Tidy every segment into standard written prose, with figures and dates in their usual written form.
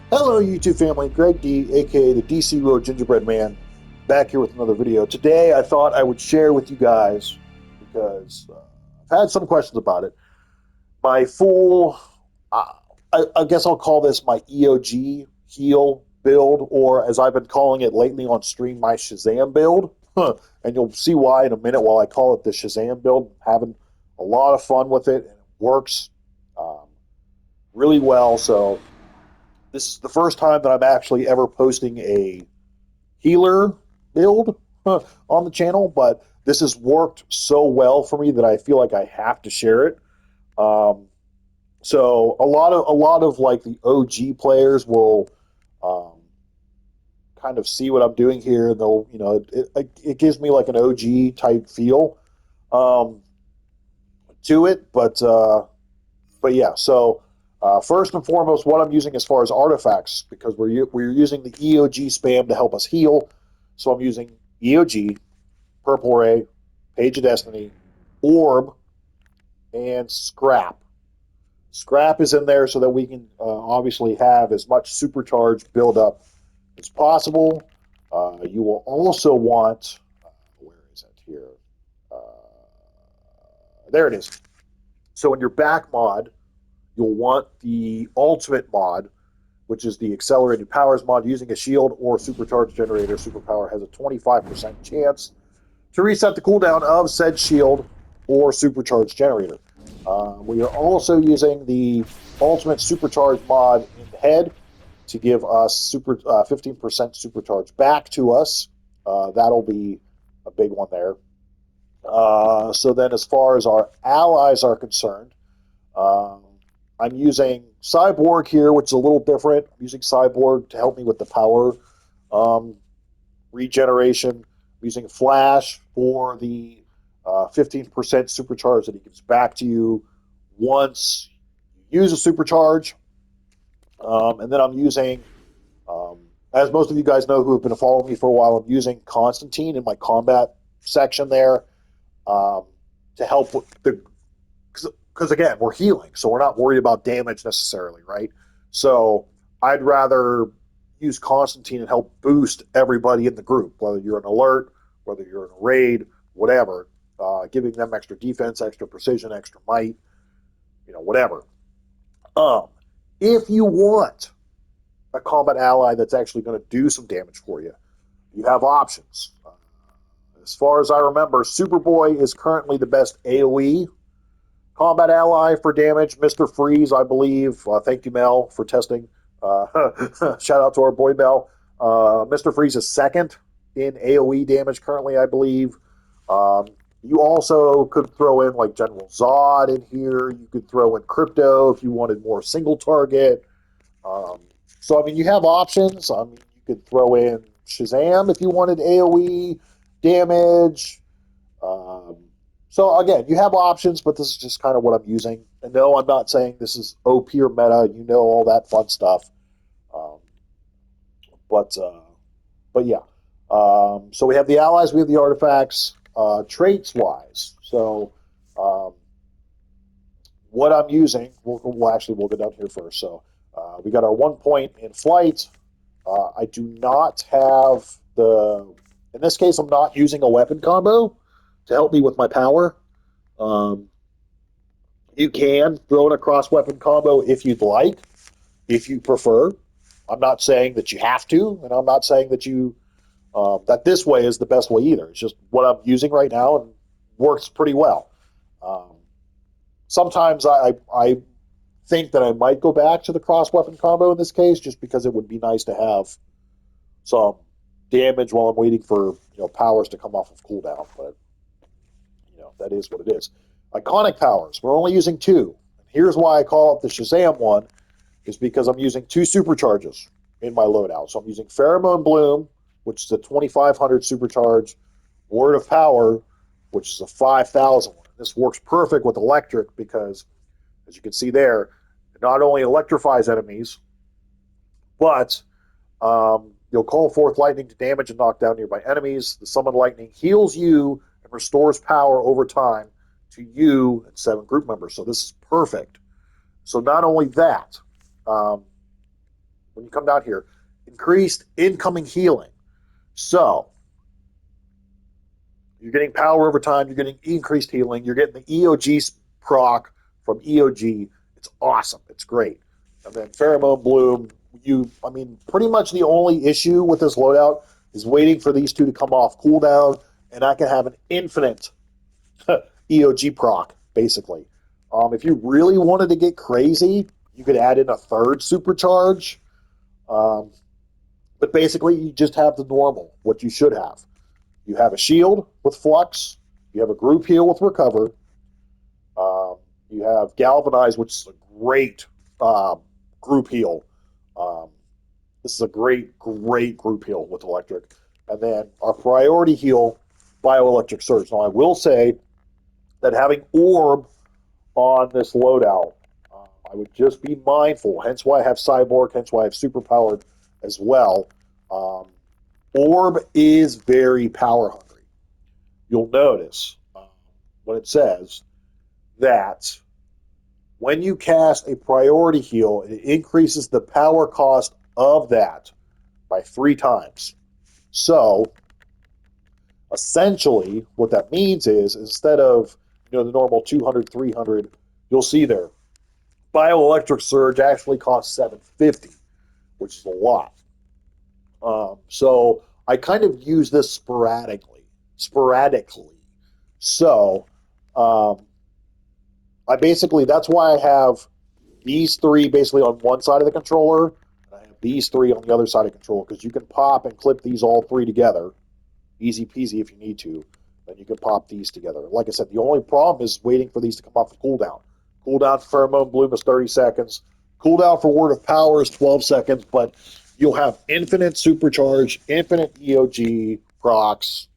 Hello, YouTube family. Greg D, aka the DCUO Gingerbread Man, back here with another video. Today, I thought I would share with you guys because I've had some questions about it. My full, uh, I guess I'll call this my EoG heal build, or as I've been calling it lately on stream, my Shazam build. And you'll see why in a minute. While I call it the Shazam build, I'm having a lot of fun with it, and it works um, really well. So this is the first time that I'm actually ever posting a healer build on the channel, but this has worked so well for me that I feel like I have to share it. Um, so a lot of like the OG players will um, kind of see what I'm doing here, and they'll it gives me like an OG type feel um, to it, but yeah. So first and foremost, what I'm using as far as artifacts, because we're using the EoG spam to help us heal. So I'm using EoG, Purple Ray, Page of Destiny, Orb, and Scrap. Scrap is in there so that we can obviously have as much supercharged buildup as possible. You will also want, where is it here? Uh, there it is. So in your back mod, you'll want the ultimate mod, which is the accelerated powers mod. Using a shield or supercharged generator, superpower has a 25% chance to reset the cooldown of said shield or supercharged generator. We are also using the ultimate supercharged mod in the head to give us 15% supercharge back to us. That'll be a big one there. So then, as far as our allies are concerned, um, I'm using Cyborg here, which is a little different. I'm using Cyborg to help me with the power um, regeneration. I'm using Flash for the 15% supercharge that he gives back to you once you use a supercharge. And then I'm using, um, as most of you guys know who have been following me for a while, I'm using Constantine in my combat section there um, to help with the because again we're healing, so we're not worried about damage necessarily, right? So I'd rather use Constantine and help boost everybody in the group, whether you're an alert, whether you're in a raid, whatever, giving them extra defense, extra precision, extra might, whatever. Um, if you want a combat ally that's actually going to do some damage for you, you have options. As far as I remember, Superboy is currently the best AoE combat ally for damage. Mr. Freeze, I believe. Thank you, Mel, for testing. Shout out to our boy Mel. Mr. Freeze is second in AoE damage currently, I believe. You also could throw in like General Zod in here. You could throw in Crypto if you wanted more single target. Um, so, I mean, you have options. I mean, you could throw in Shazam if you wanted AoE damage. Um, so again, you have options, but this is just kind of what I'm using. And no, I'm not saying this is OP or meta. You know all that fun stuff. Um, but uh, but yeah. So we have the allies, we have the artifacts. Traits wise, so um, what I'm using, we'll go down here first. So we got our 1 point in flight. I do not have in this case, I'm not using a weapon combo to help me with my power. Um, you can throw in a cross weapon combo if you'd like, if you prefer. I'm not saying that you have to, and I'm not saying that that this way is the best way either. It's just what I'm using right now and works pretty well. Um, Sometimes I think that I might go back to the cross weapon combo in this case, just because it would be nice to have some damage while I'm waiting for powers to come off of cooldown. But that is what it is. Iconic powers. We're only using two. Here's why I call it the Shazam one, is because I'm using two supercharges in my loadout. So I'm using Pheromone Bloom, which is a 2500 supercharge, Word of Power, which is a 5000 one. This works perfect with electric because, as you can see there, it not only electrifies enemies, but you'll call forth lightning to damage and knock down nearby enemies. The summoned lightning heals you and restores power over time to you and 7 group members. So this is perfect. So not only that, um, when you come down here, increased incoming healing. So you're getting power over time. You're getting increased healing. You're getting the EoG proc from EoG. It's awesome. It's great. And then Pheromone Bloom. I mean, pretty much the only issue with this loadout is waiting for these two to come off cooldown, and I can have an infinite EoG proc, basically. If you really wanted to get crazy, you could add in a third supercharge. Um, but basically, you just have the normal, what you should have. You have a shield with Flux. You have a group heal with Recover. You have Galvanize, which is a great group heal. Um, this is a great, great group heal with Electric. And then our priority heal, Bioelectric Surge. Now, I will say that having Orb on this loadout, I would just be mindful. Hence why I have Cyborg, hence why I have Superpowered as well. Orb is very power hungry. You'll notice when it says that when you cast a priority heal, it increases the power cost of that by 3 times. So essentially what that means is instead of the normal 200, 300, you'll see there Bioelectric Surge actually costs 750, which is a lot. So I kind of use this sporadically. So that's why I have these 3 basically on one side of the controller, and I have these 3 on the other side of the controller, because you can pop and clip these all 3 together, easy peasy if you need to. Then you can pop these together. Like I said, the only problem is waiting for these to come off the cooldown. Cooldown for Pheromone Bloom is 30 seconds. Cooldown for Word of Power is 12 seconds, but you'll have infinite supercharge, infinite EoG procs.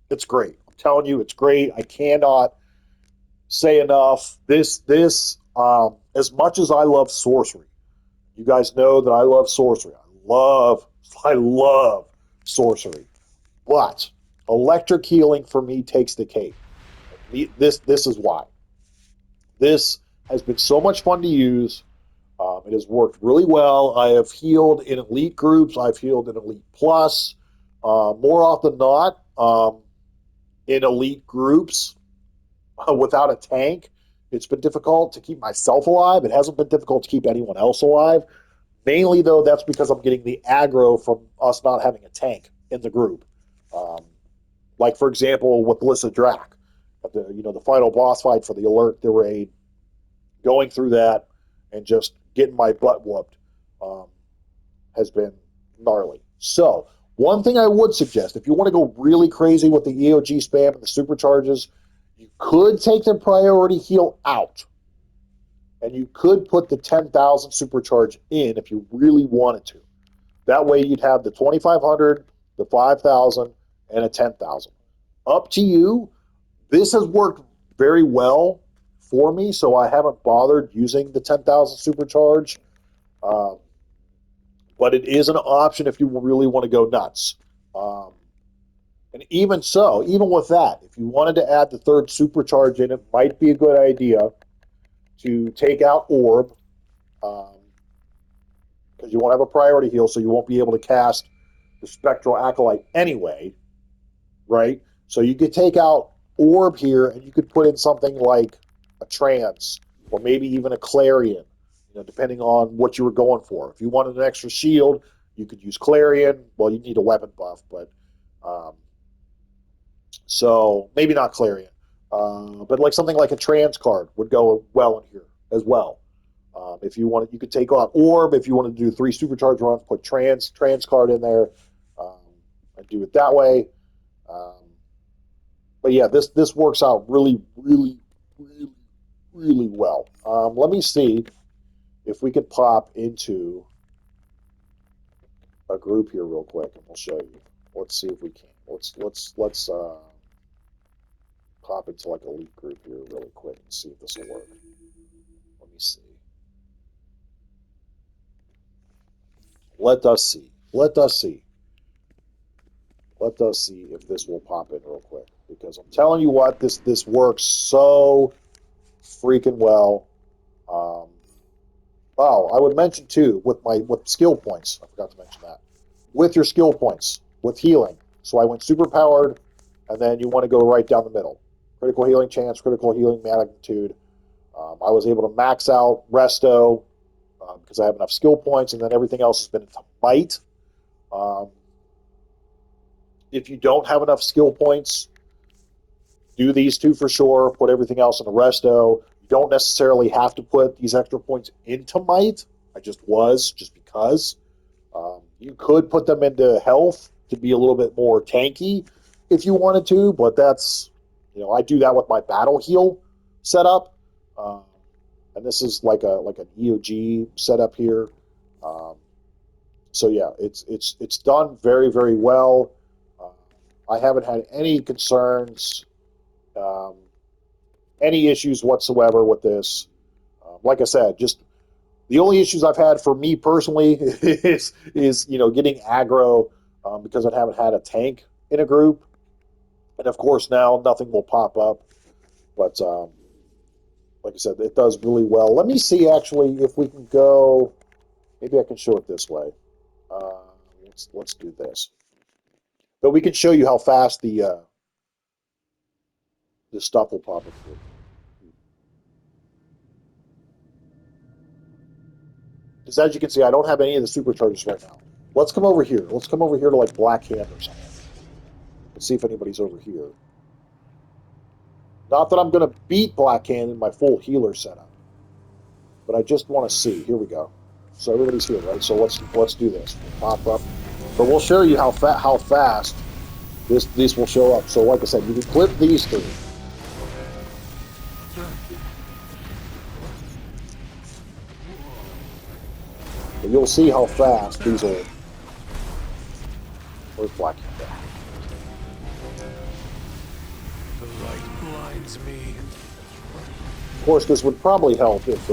It's great. I'm telling you, it's great. I cannot say enough. This as much as I love sorcery, you guys know that I love sorcery. I love sorcery. But electric healing for me takes the cake. This is why. This has been so much fun to use. It has worked really well. I have healed in elite groups. I've healed in elite plus. More often than not, in elite groups without a tank, it's been difficult to keep myself alive. It hasn't been difficult to keep anyone else alive. Mainly, though, that's because I'm getting the aggro from us not having a tank in the group. Like, for example, with Lissa Drac, the final boss fight for the Alert, the raid, going through that and just getting my butt whooped has been gnarly. So, one thing I would suggest, if you want to go really crazy with the EoG spam and the supercharges, you could take the priority heal out. And you could put the 10,000 supercharge in if you really wanted to. That way you'd have the 2,500, the 5,000, and a 10,000. Up to you. This has worked very well for me, so I haven't bothered using the 10,000 supercharge. But it is an option if you really want to go nuts. And even so, even with that, if you wanted to add the third supercharge in, it might be a good idea to take out Orb, because you won't have a priority heal, so you won't be able to cast the Spectral Acolyte anyway, right? So you could take out Orb here, and you could put in something like a Trance, or maybe even a Clarion, depending on what you were going for. If you wanted an extra shield, you could use Clarion. Well, you need a weapon buff, but so maybe not Clarion. But like something like a Trance card would go well in here as well. If you wanted, you could take on Orb. If you wanted to do 3 supercharge runs, put Trance card in there, and do it that way. But yeah, this works out really, really, really, really well. Let me see if we could pop into a group here real quick, and we'll show you. Let's see if we can. Let's pop into like a elite group here really quick and see if this will work. Let me see. Let us see. Let us see. Let us see if this will pop in real quick, because I'm telling you what, this works so freaking well. Oh, I would mention too with skill points. I forgot to mention that. With your skill points, with healing. So I went super powered, and then you want to go right down the middle. Critical healing chance, critical healing magnitude. I was able to max out resto because I have enough skill points, and then everything else has been into might. Um, if you don't have enough skill points, do these two for sure. Put everything else in the resto. You don't necessarily have to put these extra points into might. I just because. You could put them into health to be a little bit more tanky if you wanted to, but that's, I do that with my battle heal setup. Um, and this is like an EoG setup here. Um, so yeah, it's done very, very well. I haven't had any concerns, um, any issues whatsoever with this. Like I said, just the only issues I've had for me personally is getting aggro because I haven't had a tank in a group, and of course now nothing will pop up. But like I said, it does really well. Let me see actually if we can go. Maybe I can show it this way. Uh, let's do this. But we can show you how fast the stuff will pop up through. Because as you can see, I don't have any of the supercharges right now. Let's come over here. Let's come over here to like Black Hand or something. Let's see if anybody's over here. Not that I'm going to beat Black Hand in my full healer setup, but I just want to see. Here we go. So everybody's here, right? So let's do this. We'll pop up, but we'll show you how fast this will show up. So like I said, you can clip these three. But you'll see how fast these are. Where's Black Hand at? The light blinds me. Of course, this would probably help if.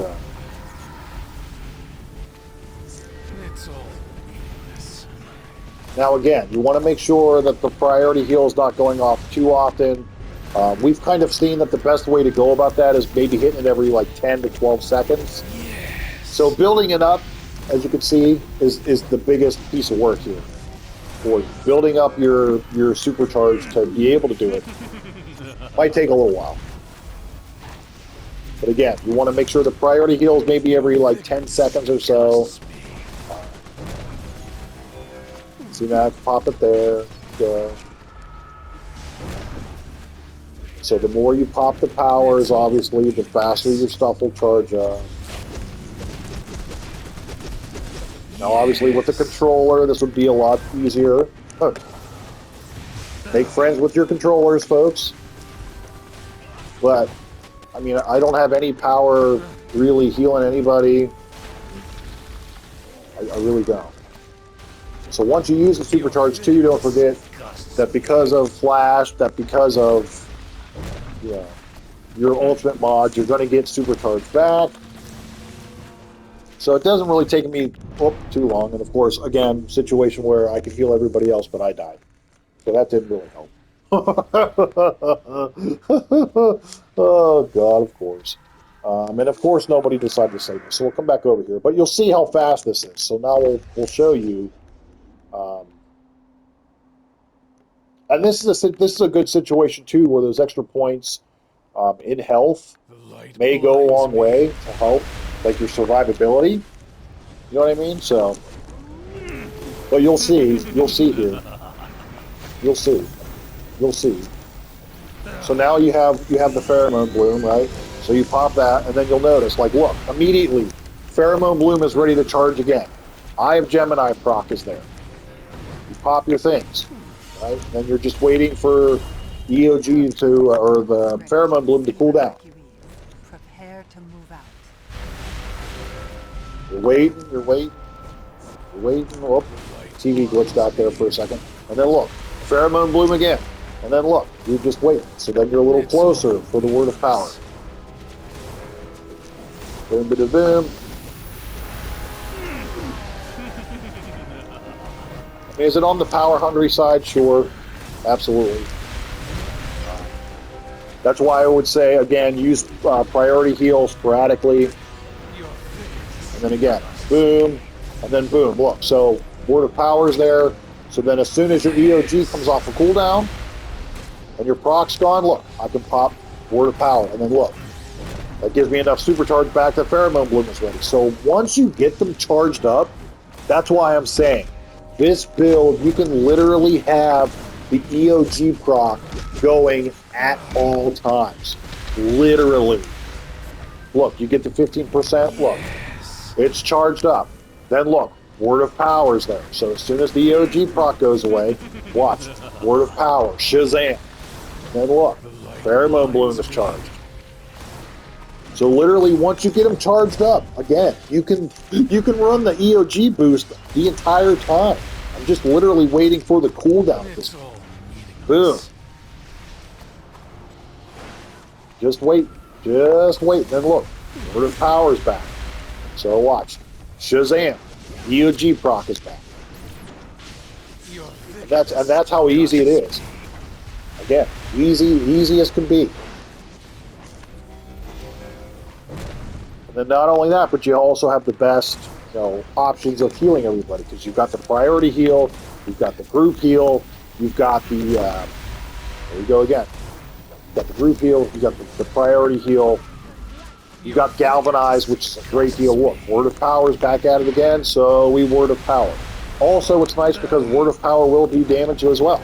It's all meaningless. Now again, you want to make sure that the priority heal is not going off too often. We've kind of seen that the best way to go about that is maybe hitting it every like 10 to 12 seconds. Yes. So building it up, as you can see, is the biggest piece of work here. For building up your supercharge to be able to do it might take a little while. But again, you want to make sure the priority heals maybe every like 10 seconds or so. See that? Pop it there. Go. So the more you pop the powers, obviously, the faster your stuff will charge up. Now, obviously, with the controller, this would be a lot easier. Make friends with your controllers, folks. But, I mean, I don't have any power really healing anybody. I really don't. So once you use the supercharge too, don't forget that because of Flash, that because of your ultimate mods, you're going to get supercharged back. So it doesn't really take me too long. And of course, again, situation where I could heal everybody else, but I died. So that didn't really help. Oh, God, of course. And of course, nobody decided to save me. So we'll come back over here. But you'll see how fast this is. So now we'll show you. And this is a good situation, too, where those extra points in health may go a long way to help, like your survivability. You know what I mean? So, but you'll see here. You'll see. So now you have the pheromone bloom, right? So you pop that, and then you'll notice, like, look, immediately, pheromone bloom is ready to charge again. Eye of Gemini proc is there. You pop your things, right? And you're just waiting for EoG to, or the pheromone bloom to cool down. Prepare to move out. You're waiting. Oh, TV glitched out there for a second. And then look, pheromone bloom again. And then look, you're just waiting. So then you're a little closer for the word of power. Boom, bada, boom. Is it on the power-hungry side? Sure. Absolutely. That's why I would say, again, use priority heal sporadically. and then again, boom, and then boom. Look, so Word of Power is there. So then as soon as your EoG comes off a cooldown and your proc's gone, look, I can pop Word of Power, and then look. That gives me enough supercharge back that Pheromone Bloom is ready. So once you get them charged up, that's why I'm saying this build, you can literally have the EoG proc going at all times. Literally. Look, you get to 15%, look, it's charged up. Then look, Word of Power is there. So as soon as the EoG proc goes away, watch, Word of Power, Shazam. Then look, Pheromone Bloom is charged. So literally, once you get them charged up, again, you can run the EoG boost the entire time. I'm just literally waiting for the cooldown. It's all Boom. Just wait. Just wait. Then look, Word of Power is back. So watch. Shazam. EoG proc is back. And that's how easy it is. Again, easy as can be. And then not only that, but you also have the best, options of healing everybody, because you've got the priority heal, you've got the group heal, you've got the there we go again. You've got the group heal, you've got the priority heal, you've got Galvanize, which is a great deal. Look, Word of Power is back at it again, so we Word of Power. Also, it's nice because Word of Power will do damage as well.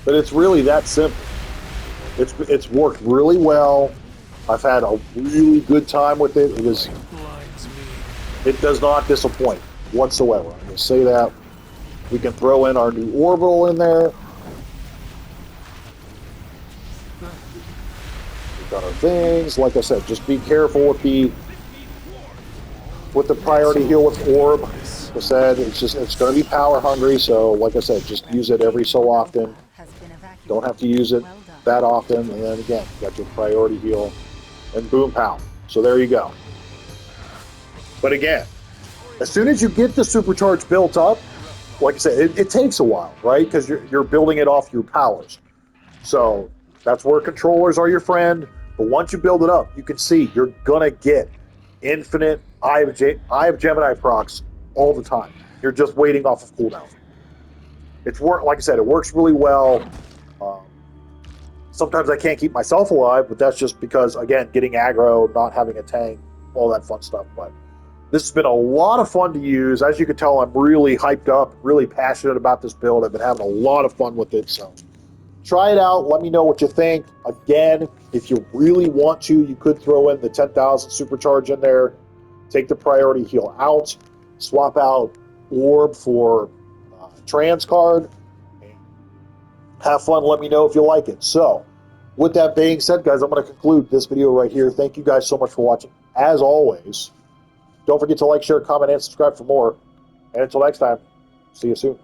But it's really that simple. It's worked really well. I've had a really good time with it. It does not disappoint whatsoever. I'm going to say that. We can throw in our new orbital in there. We've got our things. Like I said, just be careful with the priority heal with orb. Like I said, it's going to be power hungry. So like I said, just use it every so often. Don't have to use it that often. And then again, you got your priority heal and boom pow. So there you go. But again, as soon as you get the supercharge built up, like I said, it takes a while, right? Because you're building it off your powers. So that's where controllers are your friend. But once you build it up, you can see you're gonna get infinite Eye of Gemini procs all the time. You're just waiting off of cooldown. Like I said, it works really well. Sometimes I can't keep myself alive, but that's just because, again, getting aggro, not having a tank, all that fun stuff. But this has been a lot of fun to use. As you can tell, I'm really hyped up, really passionate about this build. I've been having a lot of fun with it. So try it out. Let me know what you think. Again, if you really want to, you could throw in the 10,000 supercharge in there, take the priority heal out, swap out orb for trans card. Have fun. Let me know if you like it. So, with that being said, guys, I'm going to conclude this video right here. Thank you guys so much for watching. As always, don't forget to like, share, comment, and subscribe for more. And until next time, see you soon.